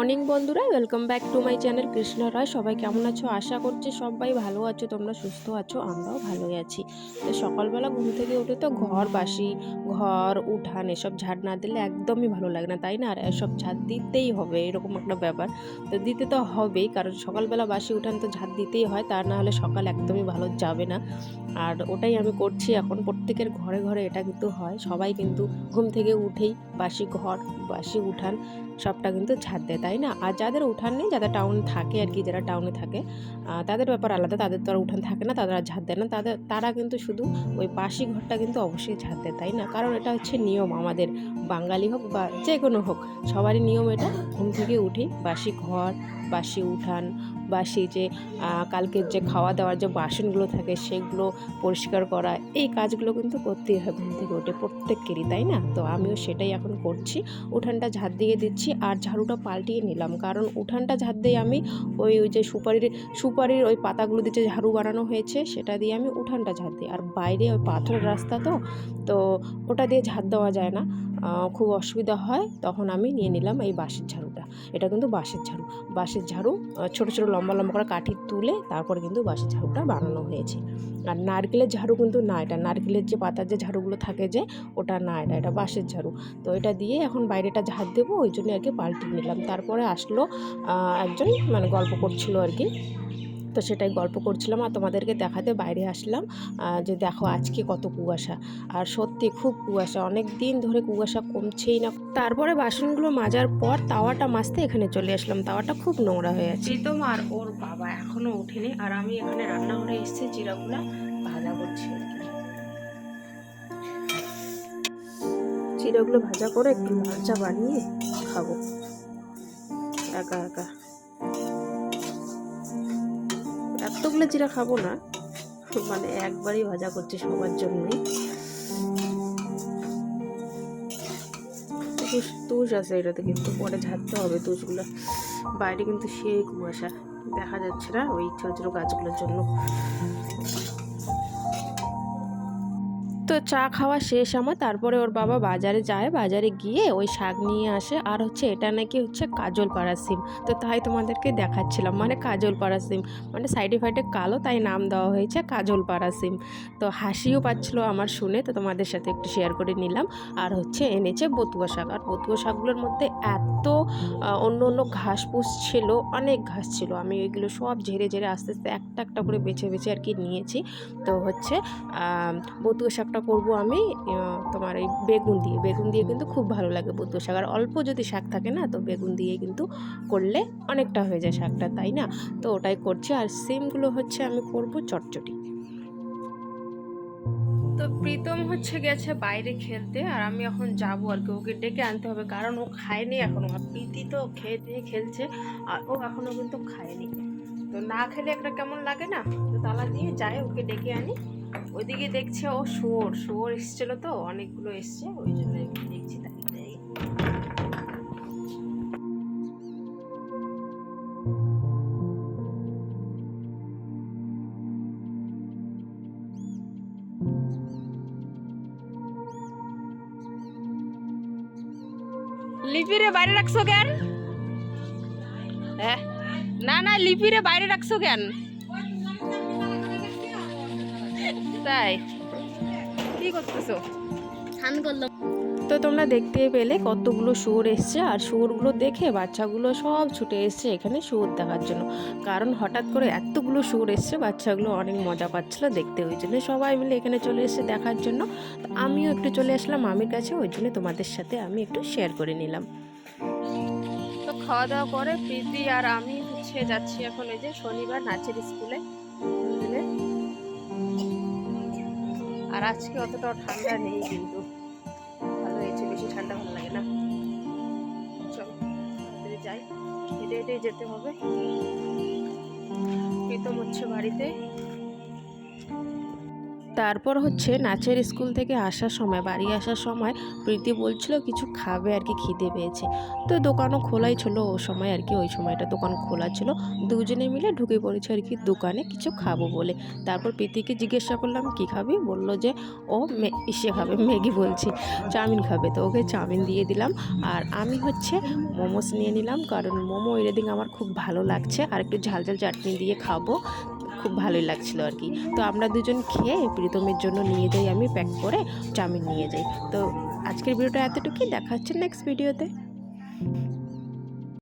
Morning বন্ধুরা, welcome back to my channel Krishna Roy. সবাই কেমন আছো? আশা করছি সবাই ভালো আছো, তোমরা সুস্থ আছো, আমরাও ভালোই আছি। তো সকালবেলা ঘুম থেকে উঠে তো ঘর উঠান এসব ঝাড় না দিলে একদমই ভালো লাগে না, তাই না? আর এসব ঝাড় দিতেই হবে, এরকম একটা ব্যাপার। তো দিতে তো হবেই, কারণ সকালবেলা বাসি উঠান তো ঝাড় দিতেই হয়, তা না হলে সকাল একদমই ভালো যাবে না। আর ওটাই আমি করছি এখন। প্রত্যেকের ঘরে ঘরে এটা কিন্তু হয়, সবাই কিন্তু ঘুম থেকে উঠেই বাসি উঠান সবটা কিন্তু ঝাড় দেয়, তাই না? আর যাদের উঠান নেই, যারা টাউন থাকে আর কি, যারা টাউনে থাকে তাদের ব্যাপার আলাদা, তাদের তো আর উঠান থাকে না, তারা ঝাড় দেয় না। তারা কিন্তু শুধু ওই বাসি ঘরটা কিন্তু অবশ্যই ঝাড় দেয়, তাই না? কারণ এটা হচ্ছে নিয়ম আমাদের, বাঙালি হোক বা যে কোনো হোক, সবারই নিয়ম এটা। ঘুম থেকে উঠি বাসি ঘর, বাসি উঠান, বাসি যে কালকের যে খাওয়া দাওয়ার যে বাসনগুলো থাকে সেগুলো পরিষ্কার করা, এই কাজগুলো কিন্তু করতেই হয় ঘুম থেকে উঠে প্রত্যেকেরই, তাই না? তো আমিও সেটাই এখন করছি, উঠানটা ঝাড় দিয়ে দিচ্ছি আর ঝাড়ুটা পাল্টিয়ে নিলাম, কারণ উঠানটা ঝাড় দিয়ে আমি ওই যে সুপারির ওই পাতাগুলো দিয়ে যে ঝাড়ু বানানো হয়েছে সেটা দিয়ে আমি উঠানটা ঝাড় দিই। আর বাইরে ওই পাথরের রাস্তা তো ওটা দিয়ে ঝাড় দেওয়া যায় না, খুব অসুবিধা হয়, তখন আমি নিয়ে নিলাম এই বাঁশের ঝাড়ুটা। এটা কিন্তু বাঁশের ঝাড়ু ছোটো ছোটো লম্বা লম্বা করে কাঠি তুলে তারপরে কিন্তু বাঁশের ঝাড়ুটা বানানো হয়েছে। আর নারকেলের ঝাড়ু কিন্তু না, এটা নারকেলের যে পাতার যে ঝাড়ুগুলো থাকে যে, ওটা না, এটা বাঁশের ঝাড়ু। তো এটা দিয়ে এখন বাইরেটা ঝাড় দেবো, ওই জন্য আর কি পাল্টে নিলাম। তারপরে আসলো একজন, মানে গল্প করছিল আর কি, তো সেটাই গল্প করছিলাম আর তোমাদেরকে দেখাতে বাইরে আসলাম যে দেখো আজকে কত কুয়াশা। আর সত্যি খুব কুয়াশা, অনেক দিন ধরে কুয়াশা কমছেই না। তারপরে বাসনগুলো মাজার পর তাওয়াটা মাজতে এখানে চলে আসলাম, তাওয়াটা খুব নোংরা হয়ে আছে। প্রীতম আর ওর বাবা এখনো ওঠেনি, আর আমি এখানে রান্নাঘরে এসেছি চিড়াগুলা ভাজা করছি আর কি। চিড়াগুলো ভাজা করে একটু লাল চা বানিয়ে খাবো একা একা। এতগুলো চিড়া খাবো না, মানে একবারই ভাজা করছি সবার জন্যই। তুষ আছে এটাতে, কিন্তু পরে ঝাড়তে হবে তুষগুলো। বাইরে কিন্তু সেই কুয়াশা, দেখা যাচ্ছে না ওই ছোটো ছোটো গাছগুলোর জন্য। তো চা খাওয়া শেষ আমার, তারপরে ওর বাবা বাজারে যায়, বাজারে গিয়ে ওই শাক নিয়ে আসে, আর হচ্ছে এটা নাকি হচ্ছে কাজল পাড়া সিম। তো তাই তোমাদেরকে দেখাচ্ছিলাম, মানে কাজল পাড়া সিম, মানে সাইডে ফাইডে কালো, তাই নাম দেওয়া হয়েছে কাজল পাড়া সিম। তো হাসিও পাচ্ছিলো আমার শুনে, তো তোমাদের সাথে একটু শেয়ার করে নিলাম। আর হচ্ছে এনেছে বতুয়া শাক, আর বতুয়া শাকগুলোর মধ্যে এত অন্য অন্য ঘাস পুষ ছিল, অনেক ঘাস ছিল, আমি ওইগুলো সব ঝেড়ে ঝেড়ে আস্তে আস্তে একটা একটা করে বেছে বেছে আর কি নিয়েছি। তো হচ্ছে বতুয়া শাকটা করবো আমি তোমার এই বেগুন দিয়ে কিন্তু খুব ভালো লাগে বতুয়া শাক। আর অল্প যদি শাক থাকে না, তো বেগুন দিয়ে কিন্তু করলে অনেকটা হয়ে যায় শাকটা, তাই না? তো ওটাই করছি। আর সিমগুলো হচ্ছে আমি করব চটচটি। তো প্রীতম হচ্ছে গেছে বাইরে খেলতে, আর আমি এখন যাবো আর কি, ওকে ডেকে আনতে হবে, কারণ ও খায়নি এখনো। আর প্রীতি তো খেয়ে খেলছে, আর ও এখনো কিন্তু খায়নি। তো না খেলে একটা কেমন লাগে না, তো তালা দিয়ে যাই, ওকে ডেকে আনি। ওইদিকে দেখছে ও শুয়োর এসছিল, তো অনেকগুলো এসছে, ওই জন্য দেখছি তাকে যাই। লিপিরে বাইরে রাখছো কেন? হ্যাঁ, না না, লিপিরে বাইরে রাখছো কেন? তাই কি করতেছো? স্নান করলাম। তো তোমরা দেখতেই পেলে কতগুলো শুয়োর এসছে, আর শুয়োরগুলো দেখে বাচ্চাগুলো সব ছুটে এসছে এখানে শুয়োর দেখার জন্য। কারণ হঠাৎ করে এতগুলো শুয়োর এসছে, বাচ্চাগুলো অনেক মজা পাচ্ছিল দেখতে, ওই জন্য সবাই মিলে এখানে চলে এসছে দেখার জন্য। তো আমিও একটু চলে আসলাম মামির কাছে, ওই জন্য তোমাদের সাথে আমি একটু শেয়ার করে নিলাম। তো খাওয়া দাওয়া করে প্রীতি আর আমি হচ্ছে যাচ্ছি এখন, এই যে শনিবার নাচের স্কুলে দুজনে। আর আজকে অতটাও ঠান্ডা নেই, কিন্তু ভালো হয়েছে, বেশি ঠান্ডা ভালো লাগে না। চলো তাড়াতাড়ি যাই, হেঁটে হেঁটে যেতে হবে। প্রীতম হচ্ছে বাড়িতে। তারপর হচ্ছে নাচের স্কুল থেকে আসার সময়, বাড়ি আসার সময় প্রীতি বলছিল কিছু খাবে আর কি, খিদে পেয়েছে। তো দোকানও খোলাই ছিল ও সময় আর কি, ওই সময়টা দোকান খোলা ছিল। দুজনে মিলে ঢুকে পড়েছে আর কি দোকানে কিছু খাবো বলে। তারপর প্রীতিকে জিজ্ঞাসা করলাম কী খাবি, বলল যে ও ইসে খাবে, ম্যাগি বলছি, চাউমিন খাবে। তো ওকে চাউমিন দিয়ে দিলাম। আর আমি হচ্ছে মোমোস নিয়ে নিলাম, কারণ মোমো এদিন আমার খুব ভালো লাগছে, আর একটু ঝাল ঝাল চাটনি দিয়ে খাবো, খুব ভালোই লাগছিল আর কি। তো আমরা দুজন খেয়ে প্রীতমের জন্য নিয়ে যাই, আমি প্যাক করে চাউমিন নিয়ে যাই। তো আজকের ভিডিওটা এতটুকুই, দেখা হচ্ছে নেক্সট ভিডিওতে।